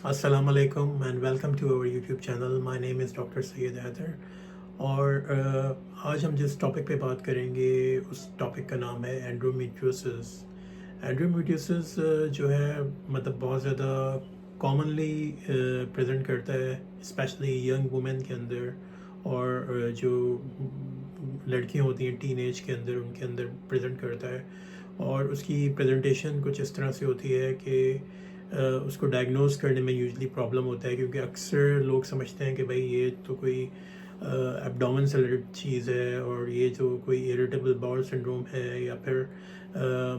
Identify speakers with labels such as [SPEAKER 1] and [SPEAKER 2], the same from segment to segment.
[SPEAKER 1] Assalamu alaikum and welcome to our YouTube channel. My name is Dr. Syed Haider और आज हम जिस topic पे बात करेंगे उस टॉपिक का नाम है एंडोमेट्रियोसिस। एंडोमेट्रियोसिस जो है मतलब बहुत ज़्यादा कॉमनली प्रेजेंट करता है स्पेशली यंग वुमेन के अंदर और जो लड़कियां होती हैं टीनेज के अंदर उनके अंदर प्रेजेंट करता है और उसकी प्रेजेंटेशन कुछ इस तरह से होती है कि उसको डायग्नोज करने में यूजली प्रॉब्लम होता है क्योंकि अक्सर लोग समझते हैं कि भाई ये तो कोई एब्डोमेन से रिलेटेड चीज़ है और ये जो कोई इरिटेबल बाउल सिंड्रोम है या फिर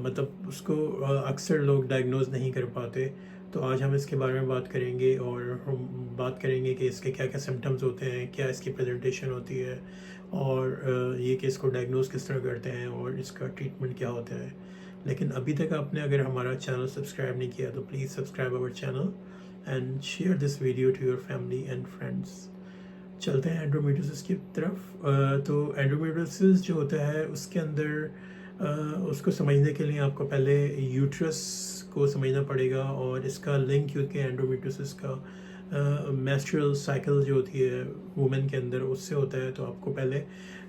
[SPEAKER 1] मतलब उसको अक्सर लोग डायग्नोज नहीं कर पाते। तो आज हम इसके बारे में बात करेंगे और हम बात करेंगे कि इसके क्या क्या सिम्टम्स होते हैं, क्या इसकी प्रेजेंटेशन होती है और ये कि इसको डायग्नोज किस तरह करते हैं और इसका ट्रीटमेंट क्या होता है। लेकिन अभी तक आपने अगर हमारा चैनल सब्सक्राइब नहीं किया तो please subscribe our channel and share this video to your family and friends. चलते हैं एंडोमेट्रियोसिस की तरफ। तो एंडोमेट्रियोसिस जो होता है उसके अंदर उसको समझने के लिए आपको पहले यूट्रस को समझना पड़ेगा और इसका लिंक क्योंकि एंडोमेट्रियोसिस का मेंस्ट्रुअल साइकिल जो होती है वुमेन के अंदर उससे होता है। तो आपको पहले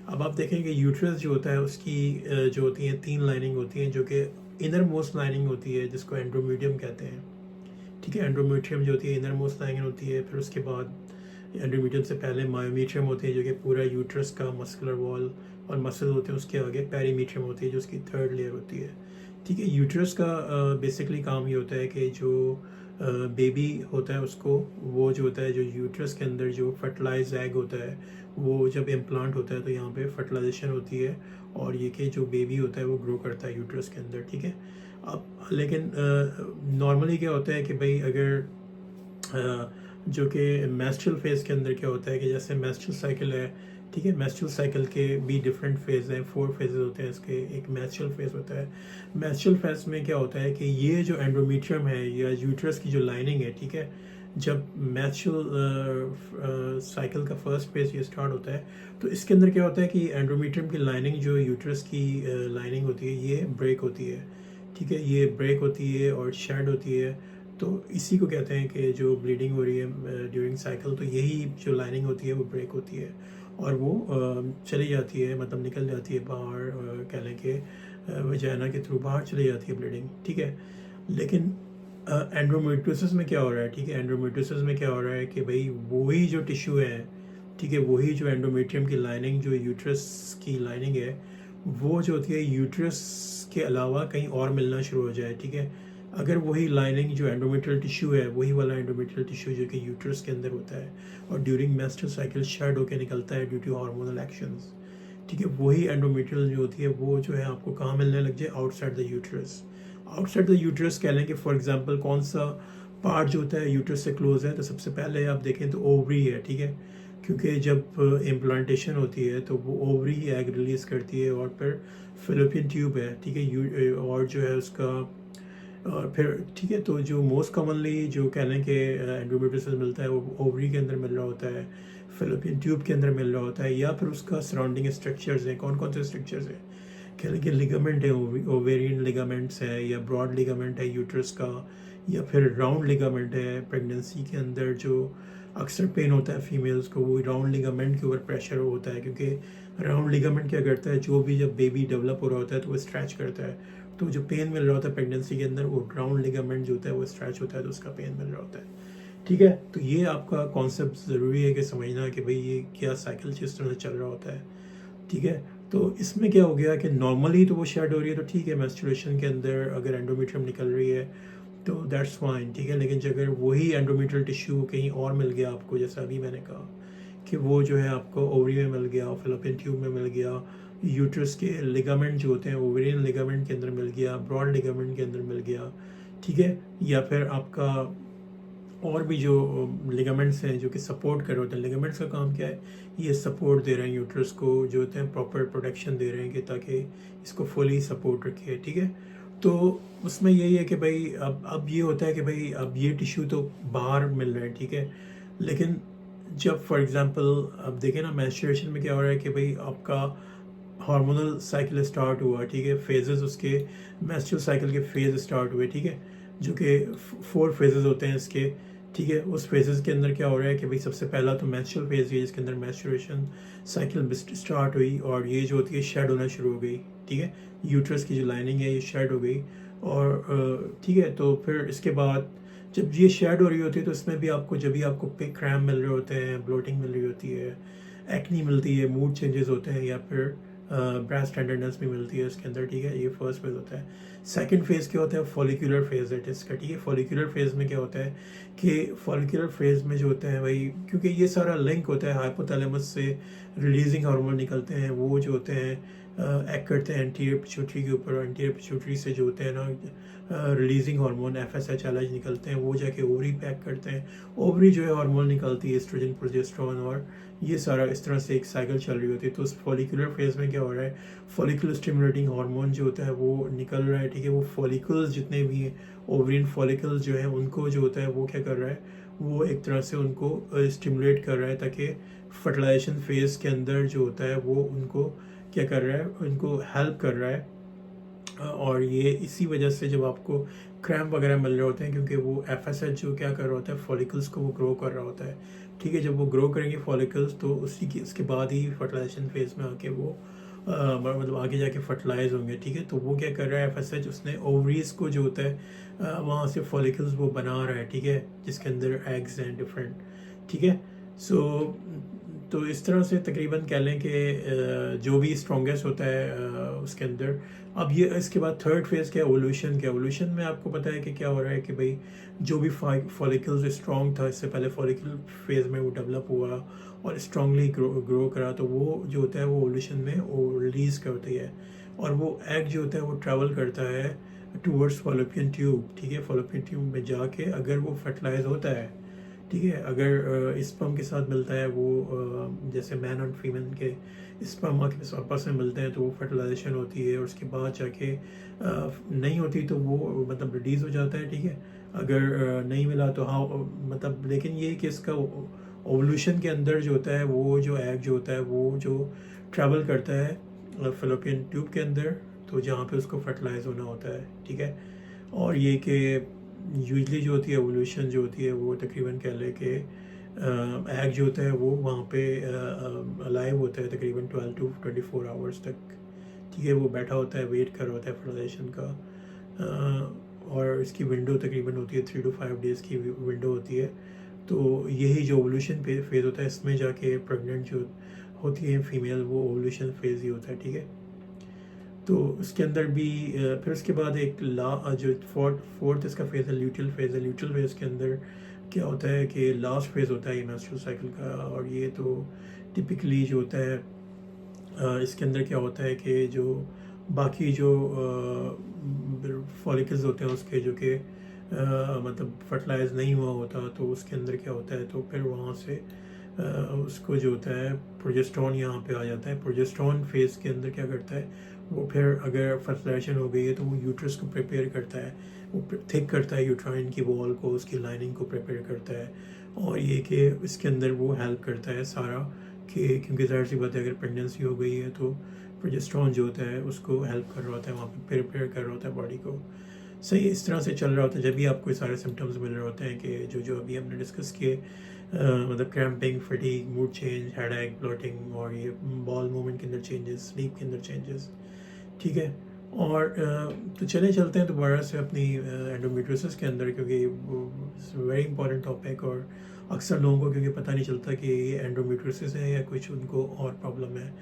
[SPEAKER 1] अब आप देखेंगे यूट्रस जो होता है उसकी जो होती हैं 3 लाइनिंग होती हैं जो कि इनर मोस्ट लाइनिंग होती है जिसको एंडोमेट्रियम कहते हैं। ठीक है, एंडोमेट्रियम जो होती है इनर मोस्ट लाइनिंग होती है। फिर उसके बाद एंडोमेट्रियम से पहले मायोमेट्रियम होती है जो कि पूरा यूट्रस का मस्कुलर वॉल और मसल होते हैं। उसके आगे पेरीमेट्रियम होती है जो उसकी 3rd लेयर होती है। ठीक है, यूट्रस का बेसिकली काम ये होता है कि जो बेबी होता है उसको वो जो होता है जो यूट्रस के अंदर जो फर्टिलाइज एग होता है वो जब इम्प्लांट होता है तो यहाँ पे फर्टिलाइजेशन होती है और ये कि जो बेबी होता है वो ग्रो करता है यूट्रस के अंदर। ठीक है, अब लेकिन नॉर्मली क्या होता है कि भाई अगर जो कि मेंस्ट्रुअल फेज के अंदर क्या होता है कि जैसे मेंस्ट्रुअल साइकिल है। ठीक है, मेंस्ट्रुअल साइकिल के भी डिफरेंट फेज हैं, 4 फेजेस होते हैं इसके। एक मेंस्ट्रुअल फेज होता है। मेंस्ट्रुअल फेज में क्या होता है कि ये जो एंडोमेट्रियम है या यूट्रस की जो लाइनिंग है, ठीक है, जब मेंस्ट्रुअल साइकिल का फर्स्ट फेज ये स्टार्ट होता है तो इसके अंदर क्या होता है कि एंडोमेट्रियम की लाइनिंग जो ड्यूटरस की लाइनिंग होती है ये ब्रेक होती है। ठीक है, ये ब्रेक होती है और शेड होती है। तो इसी को कहते हैं कि जो ब्लीडिंग हो रही है ड्यूरिंग साइकिल तो यही जो लाइनिंग होती है वो ब्रेक होती है और वो चली जाती है, मतलब निकल जाती है बाहर, कह लें कि वजाइना के थ्रू बाहर चली जाती है ब्लीडिंग। ठीक है, लेकिन एंडोमेट्रियोसिस में क्या हो रहा है? ठीक है, एंडोमेट्रियोसिस में क्या हो रहा है कि भाई वही जो टिश्यू है, ठीक है, वही जो एंडोमेट्रियम की लाइनिंग जो यूट्रस की लाइनिंग है वो जो होती है यूट्रस के अलावा कहीं और मिलना शुरू हो जाए। ठीक है, अगर वही लाइनिंग जो एंडोमेट्रियल टिश्यू है वही वाला एंडोमेट्रियल टिश्यू जो कि यूट्रस के अंदर होता है और ड्यूरिंग मेंस्ट्रुअल साइकिल शेड होकर निकलता है ड्यू टू हार्मोनल एक्शंस। ठीक है, वही एंडोमेट्रियल जो होती है वो जो है आपको कहाँ मिलने लग जाए? Outside the uterus. Outside the uterus कह लें कि फॉर एग्जांपल कौन सा पार्ट जो होता है यूट्रस से क्लोज है, तो सबसे पहले आप देखें तो ओवरी है। ठीक है, क्योंकि जब इम्प्लांटेशन होती है तो वो ओवरी ही एग रिलीज करती है और फिर फिलोपियन ट्यूब है। ठीक है, और जो है उसका और फिर ठीक है, तो जो मोस्ट कॉमनली जो कह लें कि एंडोमेट्रियोसिस मिलता है वो ओवरी के अंदर मिल रहा होता है, फिलोपियन ट्यूब के अंदर मिल रहा होता है, या फिर उसका सराउंडिंग स्ट्रक्चर्स हैं। कौन कौन से स्ट्रक्चर्स हैं? कह लें कि लिगामेंट है, ओवेरियन लिगामेंट्स है या ब्रॉड लिगामेंट है यूट्रस का, या फिर राउंड लिगामेंट है। प्रेगनेंसी के अंदर जो अक्सर पेन होता है फीमेल्स को वो राउंड लिगामेंट के ऊपर प्रेशर होता है, क्योंकि राउंड लिगामेंट क्या करता है, जो भी जब बेबी डेवलप हो रहा होता है तो वो स्ट्रेच करता है। तो जो पेन मिल रहा होता है प्रेगनेंसी के अंदर वो राउंड लिगामेंट जो होता है वो स्ट्रेच होता है तो उसका पेन मिल रहा होता है। ठीक है, तो ये आपका कॉन्सेप्ट ज़रूरी है कि समझना कि भाई ये क्या साइकिल जिस तरह से चल रहा होता है। ठीक है, तो इसमें क्या हो गया कि नॉर्मली तो वो शेड हो रही है तो ठीक है, मेंस्ट्रुएशन के अंदर अगर एंडोमेट्रियम निकल रही है तो दैट्स फाइन। ठीक है, लेकिन अगर वही एंडोमेट्रियल टिश्यू कहीं और मिल गया आपको, जैसा अभी मैंने कहा कि वो जो है आपको ओवरी में मिल गया, फिलोपियन ट्यूब में मिल गया, यूट्रस के लिगामेंट जो होते हैं ओवेरियन लिगामेंट के अंदर मिल गया, ब्रॉड लिगामेंट के अंदर मिल गया। ठीक है, या फिर आपका और भी जो लिगामेंट्स हैं जो कि सपोर्ट कर रहे होते हैं। लिगामेंट्स का काम क्या है? ये सपोर्ट दे रहे हैं यूट्रस को, जो होते हैं प्रॉपर प्रोटेक्शन दे रहे हैं कि ताकि इसको फुली सपोर्ट रखे। ठीक है, तो उसमें यही है कि भाई अब ये होता है कि भाई अब ये टिश्यू तो बाहर मिल रहा है। ठीक है, लेकिन जब फॉर एग्जांपल अब देखें ना मेंस्ट्रुएशन में क्या हो रहा है कि भाई आपका हार्मोनल साइकिल स्टार्ट हुआ। ठीक है, फेजेस उसके मेंस्ट्रुअल साइकिल के फेज स्टार्ट हुए। ठीक है, जो कि 4 फेजेस होते हैं इसके। ठीक है। उस फेजेस के अंदर क्या हो रहा है कि भाई सबसे पहला तो मेंस्ट्रुअल फेज है जिसके अंदर मेंस्ट्रुएशन साइकिल स्टार्ट हुई और ये जो होती है शेड होना शुरू हो गई। ठीक है, यूट्रस की जो लाइनिंग है ये शेड हो गई और ठीक है। तो फिर इसके बाद जब ये शेड हो रही होती है तो इसमें भी आपको जब भी आपको क्रैम्प मिल रहे होते हैं, ब्लोटिंग मिल रही होती है, एक्नी मिलती है, मूड चेंजेस होते हैं या फिर ब्रेस्ट टेंडरनेस भी मिलती है इसके अंदर। ठीक है, ये फर्स्ट फेज होता है। सेकंड फेज क्या होता है, फॉलिकुलर फेज है इसका। ठीक है, फॉलिकुलर फेज में क्या होता है कि फॉलिकुलर फेज में जो होते हैं भाई, क्योंकि ये सारा लिंक होता है हाइपोथैलेमस से रिलीजिंग हार्मोन निकलते हैं, वो जो होते हैं एक्ट करते हैं एंटीरियर पिट्यूटरी के ऊपर। एंटीरियर पिट्यूटरी से जो होते हैं ना रिलीजिंग हार्मोन FSH LH निकलते हैं, वो जाके ओवरी पे एक्ट करते हैं। ओवरी जो है हार्मोन निकलती है एस्ट्रोजन प्रोजेस्टेरोन, और ये सारा इस तरह से एक साइकिल चल रही होती है। तो उस फॉलिकुलर फेज में क्या हो रहा है, फॉलिकुलर स्टिमुलेटिंग हार्मोन जो होता है वो निकल रहा है। ठीक है, वो फॉलिकल्स जितने भी हैं, ओवरियन फॉलिकल्स जो है उनको जो होता है वो क्या कर रहा है, वो एक तरह से उनको स्टिमुलेट कर रहा है ताकि फर्टिलाइजेशन फेज के अंदर जो होता है वो उनको क्या कर रहा है, उनको हेल्प कर रहा है। और ये इसी वजह से जब आपको क्रैम्प वगैरह मिल रहे होते हैं, क्योंकि वो FSH जो क्या कर रहा होता है, फॉलिकल्स को वो ग्रो कर रहा होता है। ठीक है, जब वो ग्रो करेंगे फॉलिकल्स तो उसी की उसके बाद ही फर्टिलाइजेशन फेज में आके वो मतलब आगे जाके फर्टिलाइज होंगे। ठीक है, तो वो क्या कर रहा है FSH, उसने ओवरीज को जो होता है वहाँ से फॉलिकल्स वो बना रहा है। ठीक है, जिसके अंदर एग्स हैं डिफरेंट। ठीक है, सो तो इस तरह से तकरीबन कह लें कि जो भी स्ट्रॉन्गेस्ट होता है उसके अंदर। अब ये इसके बाद थर्ड फेज क्या है, ओवल्यूशन। क्या ओवल्यूशन में आपको पता है कि क्या हो रहा है कि भाई जो भी फॉलिकल्स स्ट्रॉन्ग था इससे पहले फॉलिकल फेज में वो डेवलप हुआ और स्ट्रांगली ग्रो करा, तो वो जो होता है वो ओवल्यूशन में वो रिलीज करती है और वो एग जो होता है वो ट्रैवल करता है टूवर्ड्स फॉलोपियन ट्यूब। ठीक है, फॉलोपियन ट्यूब में जाके अगर वो फर्टिलाइज होता है, ठीक है, अगर स्पर्म के साथ मिलता है वो जैसे मैन और फीमेल के स्पर्म आपस में मिलते हैं तो वो फर्टिलाइजेशन होती है और उसके बाद जाके नहीं होती तो वो मतलब रिलीज हो जाता है। ठीक है, अगर नहीं मिला तो हाँ मतलब, लेकिन ये कि इसका ओवल्यूशन के अंदर जो होता है वो जो एग जो होता है वो जो ट्रैवल करता है फैलोपियन ट्यूब के अंदर, तो जहाँ पे उसको फर्टिलाइज होना होता है। ठीक है, और ये कि यूजली जो होती है एवोल्यूशन जो होती है वो तकरीबन कह लें कि एग जो होता है वो वहाँ पे अलाइव होता है तकरीबन 12 to 24 आवर्स तक। ठीक है, वो बैठा होता है, वेट कर रहा होता है फर्टिलाइजेशन का और इसकी विंडो तकरीबन होती है 3 to 5 डेज़ की विंडो होती है। तो यही जो ओवल्यूशन फेज़ होता है इसमें जाके प्रेग्नेंट जो होती है फीमेल वो ओवल्यूशन फेज़ ही होता है। ठीक है, तो उसके अंदर भी फिर उसके बाद एक जो फोर्थ इसका फेज़ है ल्यूटियल फेज़ है। ल्यूटियल फेज़ के अंदर क्या होता है कि लास्ट फेज़ होता है ये मेंस्ट्रुअल साइकिल का, और ये तो टिपिकली जो होता है इसके अंदर क्या होता है कि जो बाकी जो फॉलिकल्स होते हैं उसके जो कि मतलब फर्टिलाइज नहीं हुआ होता तो उसके अंदर क्या होता है, तो फिर वहाँ से उसको जो होता है प्रोजेस्टेरोन यहाँ पे आ जाता है। प्रोजेस्टेरोन फेज़ के अंदर क्या करता है, वो फिर अगर फर्टिलाइजेशन हो गई है तो वो यूट्रस को प्रिपेयर करता है, वो थिक करता है यूट्राइन की वॉल को, उसकी लाइनिंग को प्रिपेयर करता है। और ये कि इसके अंदर वो हेल्प करता है सारा कि क्योंकि ज़ाहिर सी बात है अगर प्रेगनेंसी हो गई है तो प्रोजेस्टेरोन जो होता है उसको हेल्प कर रहा होता है, वहाँ पे प्रिपेयर कर रहा होता है बॉडी को। सही इस तरह से चल रहा होता है जब भी आपको ये सारे सिम्टम्स मिल रहे होते हैं कि जो जो अभी हमने डिस्कस किए, मतलब cramping, fatigue, mood change, headache, bloating और ये बॉल मूवमेंट के अंदर चेंजेस, स्लीप के अंदर चेंजेस। ठीक है, और तो चले चलते हैं दोबारा से अपनी एंडोमेट्रियोसिस के अंदर, क्योंकि वेरी इंपॉर्टेंट टॉपिक और अक्सर लोगों को क्योंकि पता नहीं चलता कि ये एंडोमेट्रियोसिस है या कुछ उनको और प्रॉब्लम है।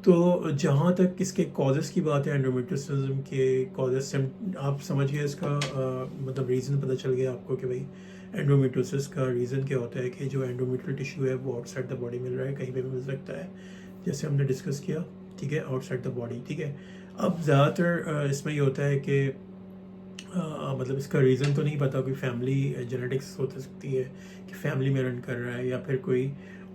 [SPEAKER 1] तो जहाँ तक इसके कॉजेज़ की बात है, एंडोमेट्रियोसिस के कॉजेज़ आप समझिए इसका मतलब रीज़न पता चल गया आपको कि भाई एंडोमेट्रियोसिस का रीज़न क्या होता है कि जो एंडोमेट्रियल टिश्यू है वो आउटसाइड द बॉडी मिल रहा है, कहीं पे भी मिल सकता है जैसे हमने डिस्कस किया। ठीक है, आउटसाइड द बॉडी। ठीक है, अब ज़्यादातर इसमें ये होता है कि मतलब इसका रीज़न तो नहीं पता, कोई फैमिली जेनेटिक्स हो सकती है कि फैमिली में रन कर रहा है या फिर कोई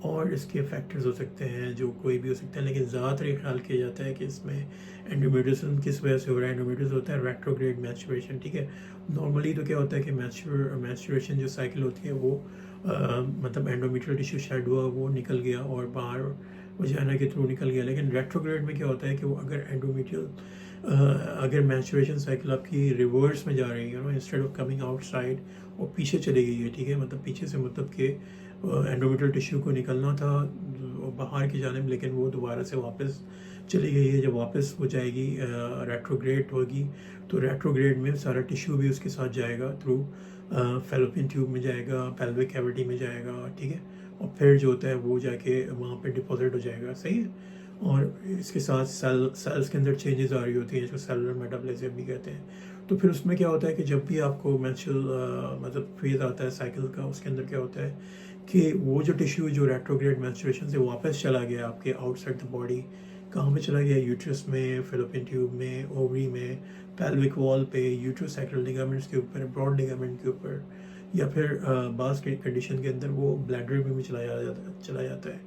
[SPEAKER 1] और इसके फैक्टर्स हो सकते हैं, जो कोई भी हो सकते हैं, लेकिन ज़्यादातर ये ख्याल किया जाता है कि इसमें एंडोमेट्रियोसिस किस वजह से हो रहा है। एंडोमेट्रियोसिस होता है रेट्रोग्रेड मैच्योरेशन। ठीक है, नॉर्मली तो क्या होता है कि मैच्योरेशन जो साइकिल होती है वो मतलब एंडोमेट्रियल टिश्यू शेड हुआ वो निकल गया और बाहर वजाना के थ्रू निकल गया, लेकिन रेट्रोग्रेड में क्या होता है कि वो अगर एंडोमेट्रियल अगर मैंस्ट्रुएशन साइकिल आपकी रिवर्स में जा रही है, इंस्टेड ऑफ कमिंग आउटसाइड और पीछे चली गई है, ठीक है, मतलब पीछे से मतलब कि एंडोमेट्रियल टिश्यू को निकलना था बाहर की जानिब, लेकिन वो दोबारा से वापस चली गई है। जब वापस हो जाएगी, रेट्रोग्रेड होगी, तो रेट्रोग्रेड में सारा टिश्यू भी उसके साथ जाएगा, थ्रू फैलोपियन ट्यूब में जाएगा, पेल्विक कैविटी में जाएगा, ठीक है, और फिर जो होता है वो जाके वहाँ पे डिपॉजिट हो जाएगा, सही है। और इसके साथ सेल्स के अंदर चेंजेस आ रही होती हैं, जिसको सेलुलर मेटाबॉलिज्म भी कहते हैं। तो फिर उसमें क्या होता है कि जब भी आपको मेंस्ट्रुअल मतलब फेज आता है साइकिल का, उसके अंदर क्या होता है कि वो जो टिश्यू जो रेट्रोग्रेड मेंस्ट्रुएशन से वापस चला गया आपके आउटसाइड द बॉडी, कहाँ पे चला गया, यूट्रस में, फेलोपियन ट्यूब में, ओवरी में, पेल्विक वॉल पे, यूट्रोसैक्रल लिगामेंट्स के ऊपर, ब्रॉड लिगामेंट के ऊपर, या फिर बास के कंडीशन के अंदर वो ब्लैडर में भी चला जाता है,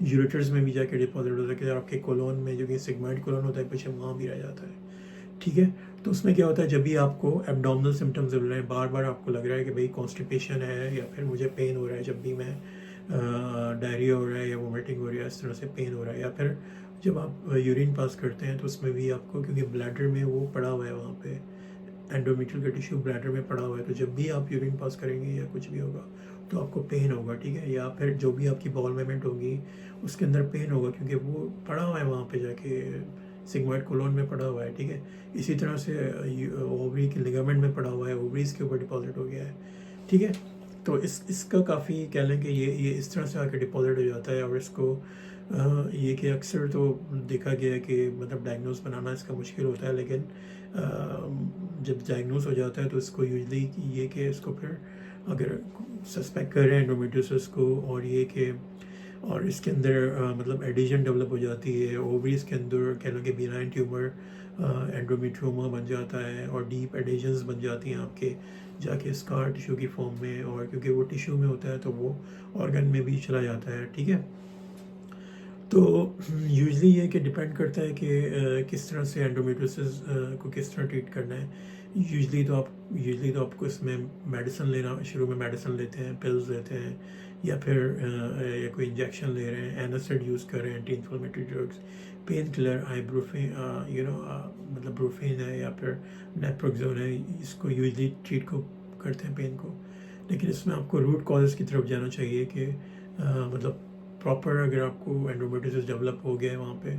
[SPEAKER 1] यूरेटर्स में भी जाके डिपॉजिट होता है, कि आपके कोलोन में जो कि सिग्मॉइड कोलोन होता है पीछे, वहाँ भी रह जाता है, ठीक है। तो उसमें क्या होता है, जब भी आपको एब्डोमिनल सिम्टम्स मिल रहे हैं, बार बार आपको लग रहा है कि भाई कॉन्स्टिपेशन है, या फिर मुझे पेन हो रहा है, जब भी मैं डायरिया हो रहा है या वोमिटिंग हो रही है, इस तरह से पेन हो रहा है, या फिर जब आप यूरिन पास करते हैं तो उसमें भी आपको, क्योंकि ब्लैडर में वो पड़ा हुआ है, वहाँ पे एंडोमेट्रियल का टिश्यू ब्लैडर में पड़ा हुआ है, तो जब भी आप यूरिन पास करेंगे या कुछ भी होगा तो आपको पेन होगा, ठीक है, या फिर जो भी आपकी बॉल मूवमेंट होगी उसके अंदर पेन होगा, क्योंकि वो पड़ा हुआ है वहाँ पे जाके, सिग्मॉइड कोलोन में पड़ा हुआ है, ठीक है। इसी तरह से ओवरी के लिगामेंट में पड़ा हुआ है, ओवरीज के ऊपर डिपॉजिट हो गया है, ठीक है। तो इसका काफ़ी कह लें कि ये इस तरह से आके डिपॉजिट हो जाता है, और इसको ये कि अक्सर तो देखा गया है कि मतलब डायग्नोस बनाना इसका मुश्किल होता है, लेकिन जब डायग्नोस हो जाता है तो इसको यूजली ये कि इसको फिर अगर सस्पेक्ट कर रहे हैं एंडोमेट्रियोसिस को, और ये कि और इसके अंदर मतलब एडिशन डेवलप हो जाती है, ओवरीज के अंदर कह लो कि बिनाइन ट्यूमर एंडोमेट्रियोमा बन जाता है, और डीप एडिशंस बन जाती हैं आपके जाके स्कार टिश्यू की फॉर्म में, और क्योंकि वो टिश्यू में होता है तो वो ऑर्गन में भी चला जाता है, ठीक है। तो यूजली ये कि डिपेंड करता है कि किस तरह से एंडोमेट्रियोसिस को किस तरह ट्रीट करना है। यूजली तो आपको इसमें मेडिसिन लेना, शुरू में मेडिसिन लेते हैं, पिल्स लेते हैं, या फिर या कोई इंजेक्शन ले रहे हैं, एनासिड यूज़ कर रहे हैं, anti inflammatory drugs, painkiller, ibuprofen, मतलब ब्रोफिन है, या फिर नेप्रोक्सोन है, इसको यूजली ट्रीट को करते हैं पेन को। लेकिन इसमें आपको रूट कॉजेज़ की तरफ जाना चाहिए कि मतलब प्रॉपर अगर आपको एंडोमेट्रियोसिस डेवलप हो गया है वहाँ पे,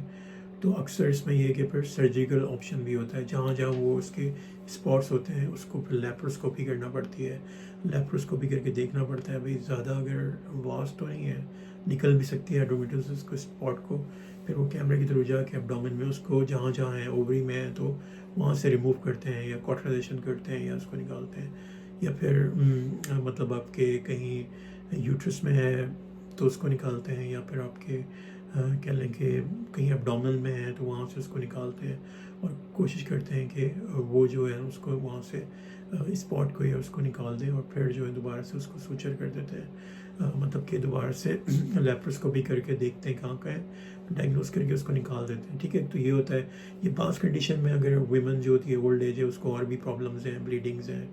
[SPEAKER 1] तो अक्सर इसमें ये है कि फिर सर्जिकल ऑप्शन भी होता है, जहाँ जहाँ वो उसके स्पॉट्स होते हैं उसको फिर लेप्रोस्कोपी करना पड़ती है, लेप्रोस्कोपी करके देखना पड़ता है भाई ज़्यादा अगर वास्ट तो नहीं है, निकल भी सकती है एंडोमेट्रियोसिस को स्पॉट को, फिर वो कैमरे की थ्रू जाके एब्डोमेन में उसको जहाँ जहाँ है, ओवरी में है तो वहाँ से रिमूव करते हैं, या कॉटराइजेशन करते हैं, या उसको निकालते हैं, या फिर मतलब आपके कहीं यूट्रस में है तो उसको निकालते हैं, या फिर आपके कह लें कि कहीं एब्डोमिनल में है तो वहाँ से उसको निकालते हैं, और कोशिश करते हैं कि वो जो है उसको वहाँ से स्पॉट को या उसको निकाल दें, और फिर जो है दोबारा से उसको सूचर कर देते हैं, मतलब कि दोबारा से लेप्रोस्कोपी करके देखते हैं कहाँ का है, डायग्नोस करके उसको निकाल देते हैं, ठीक है। तो ये होता है। ये पास कंडीशन में अगर वुमेन जो होती है ओल्ड एज है, उसको और भी प्रॉब्लम्स हैं, ब्लीडिंग्स हैं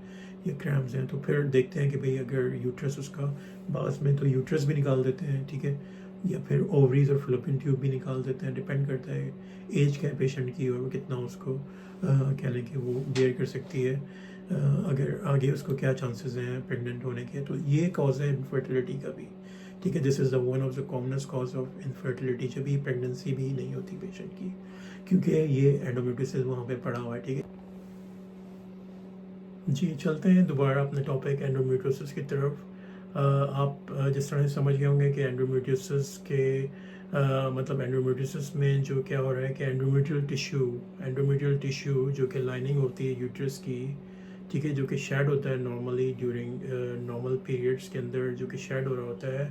[SPEAKER 1] या क्रैम्स हैं, तो फिर देखते हैं कि भाई अगर यूट्रस उसका बास में, तो यूट्रस भी निकाल देते हैं, ठीक है, या फिर ओवरीज और फिलोपियन ट्यूब भी निकाल देते हैं, डिपेंड करता है एज क्या है पेशेंट की, और वो कितना उसको कह लें कि वो बेयर कर सकती है, अगर आगे उसको क्या चांसेस हैं प्रेग्नेंट होने के। तो ये कॉज है इनफर्टिलिटी का भी, ठीक है। This is the one of the commonest cause of infertility, जब भी प्रेगनेंसी भी नहीं होती पेशेंट की, क्योंकि ये एंडोमेट्रियोसिस वहाँ पे पड़ा हुआ है, ठीक है। जी, चलते हैं दोबारा अपने टॉपिक एंडोमेट्रियोसिस की तरफ। आप जिस तरह से समझ गए होंगे कि एंडोमेट्रियोसिस के मतलब एंडोमेट्रियोसिस में जो क्या हो रहा है कि एंडोमेट्रियल टिश्यू जो कि लाइनिंग होती है यूट्रस की, ठीक है, जो कि शेड होता है नॉर्मली ड्यूरिंग नॉर्मल पीरियड्स के अंदर, जो कि शेड हो रहा होता है,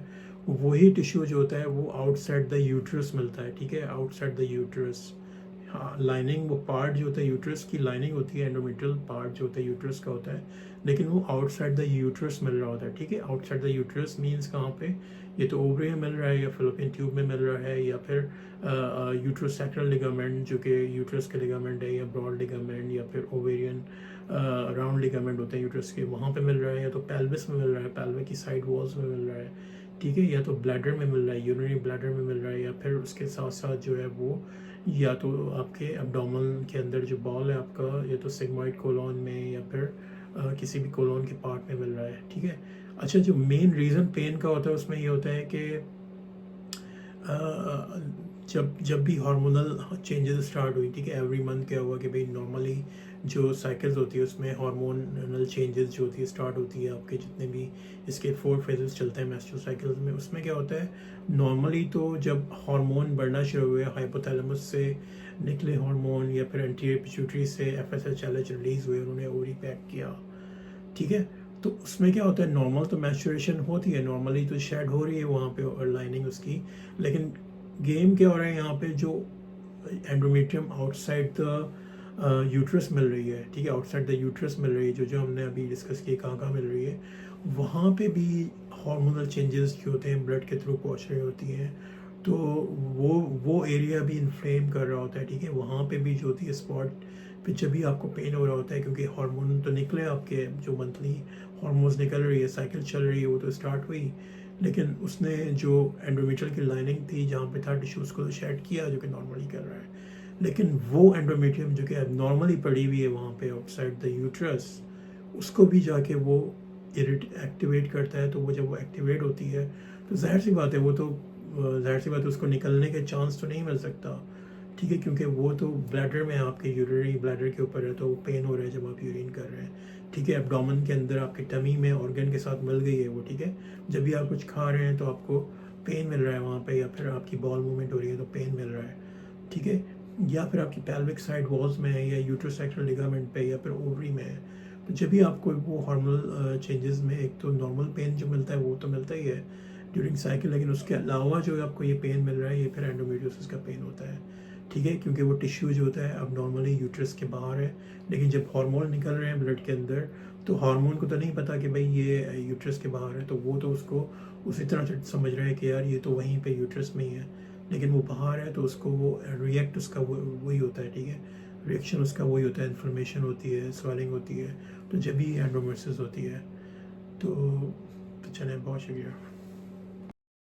[SPEAKER 1] वही टिश्यू जो होता है वो आउटसाइड द यूट्रस मिलता है, ठीक है, आउटसाइड द यूट्रस। हाँ, लाइनिंग वो पार्ट जो होता है यूट्रस की लाइनिंग होती है, एंडोमेट्रियल पार्ट जो होता है यूट्रस का होता है, लेकिन वो आउटसाइड द यूट्रस मिल रहा होता है, ठीक है। आउटसाइड द यूट्रस मींस कहाँ पे, ये तो ओवरी में मिल रहा है, या फिलोपियन ट्यूब में मिल रहा है, या फिर यूट्रोसैक्रल लिगामेंट जो कि यूट्रस के लिगामेंट है, या ब्रॉड लिगामेंट, या फिर ओवेरियन राउंड लिगामेंट होते हैं यूट्रस के, वहाँ पे मिल रहा है, या तो पेल्विस में मिल रहा है, पेल्विक की साइड वॉल्स में मिल रहा है, ठीक है, या तो ब्लैडर में मिल रहा है, यूरिनरी ब्लैडर में मिल रहा है, या फिर उसके साथ साथ जो है वो या तो आपके एब्डोमेन के अंदर जो बॉल है आपका, या तो सिग्मॉइड कोलोन में, या फिर किसी भी कोलोन के पार्ट में मिल रहा है। ठीक है। अच्छा, जो मेन रीज़न पेन का होता है उसमें ये होता है कि जब जब भी हार्मोनल चेंजेस स्टार्ट हुई, ठीक है, एवरी मंथ क्या हुआ कि भाई नॉर्मली जो साइकिल्स होती है उसमें हार्मोनल चेंजेस जो होती है स्टार्ट होती है, आपके जितने भी इसके 4 फेजेस चलते हैं मेंस्ट्रुअल साइकिल्स में, उसमें क्या होता है नॉर्मली तो जब हार्मोन बढ़ना शुरू हुए, हाइपोथैलेमस से निकले हार्मोन या फिर एंटीरियर पिट्यूटरी से एफएसएचएलएच रिलीज हुए, उन्होंने ओवरी पैक किया। ठीक है। तो उसमें क्या होता है, नॉर्मल तो मैच्योरेशन होती है, नॉर्मली तो शेड हो रही है वहाँ पे और लाइनिंग उसकी, लेकिन गेम क्या हो रहा है यहाँ पे, जो एंडोमेट्रियम आउटसाइड द यूट्रस मिल रही है, ठीक है, आउटसाइड द यूट्रस मिल रही है, जो जो हमने अभी डिस्कस किया कहाँ कहाँ मिल रही है, वहाँ पे भी हार्मोनल चेंजेस जो होते हैं ब्लड के थ्रू पहुँच रही होती हैं, तो वो एरिया भी इन्फ्लेम कर रहा होता है। ठीक है, वहाँ पे भी जो होती है स्पॉट पे जब भी आपको पेन हो रहा होता है, क्योंकि हार्मोन तो निकले आपके, जो मंथली हार्मोन्स निकल रही है, साइकिल चल रही है, वो तो स्टार्ट हुई, लेकिन उसने जो एंडोमेट्रियल की लाइनिंग थी जहाँ पे था टिश्यूज़ को तो शेड किया, जो कि नॉर्मली कर रहा है, लेकिन वो एंडोमेट्रियम जो कि अब नॉर्मली पड़ी हुई है वहाँ पे आउटसाइड द यूट्रस, उसको भी जाके वो एक्टिवेट करता है। तो वो जब वो एक्टिवेट होती है तो जाहिर सी बात है, वो तो जाहिर सी बात है उसको निकलने के चांस तो नहीं मिल सकता। ठीक है, क्योंकि वो तो ब्लैडर में आपके यूरिनरी ब्लैडर के ऊपर है, तो वो पेन हो रहा है जब आप यूरिन कर रहे हैं। ठीक है, एब्डोमेन के अंदर आपके टमी में ऑर्गन के साथ मिल गई है वो। ठीक है, जब भी आप कुछ खा रहे हैं तो आपको पेन मिल रहा है वहाँ पे, या फिर आपकी बॉल मूवमेंट हो रही है तो पेन मिल रहा है। ठीक है, या फिर आपकी पेल्विक साइड वॉल्स में है, या यूट्रोसेक्टल लिगामेंट पे, या फिर ओवरी में है। तो जब भी आपको वो हार्मोनल चेंजेस में एक तो नॉर्मल पेन जो मिलता है वो तो मिलता ही है ड्यूरिंग साइकिल, लेकिन उसके अलावा जो आपको ये पेन मिल रहा है, ये फिर एंडोमेट्रियोसिस का पेन होता है। ठीक है, क्योंकि वो टिश्यू जो होता है अब नॉर्मली यूट्रस के बाहर है, लेकिन जब हार्मोन निकल रहे हैं ब्लड के अंदर, तो हार्मोन को तो नहीं पता कि भाई ये यूट्रस के बाहर है, तो वो तो उसको उसी तरह से समझ रहा है कि यार ये तो वहीं पे यूट्रस में ही है, लेकिन वो बाहर है, तो उसको वो रिएक्ट उसका वही होता है। ठीक है, रिएक्शन उसका वही होता है, इन्फ्लेमेशन होती है, स्वेलिंग होती है, तो जब भी एंडोमेट्रियोसिस होती है। तो चलें, बहुत शुक्रिया।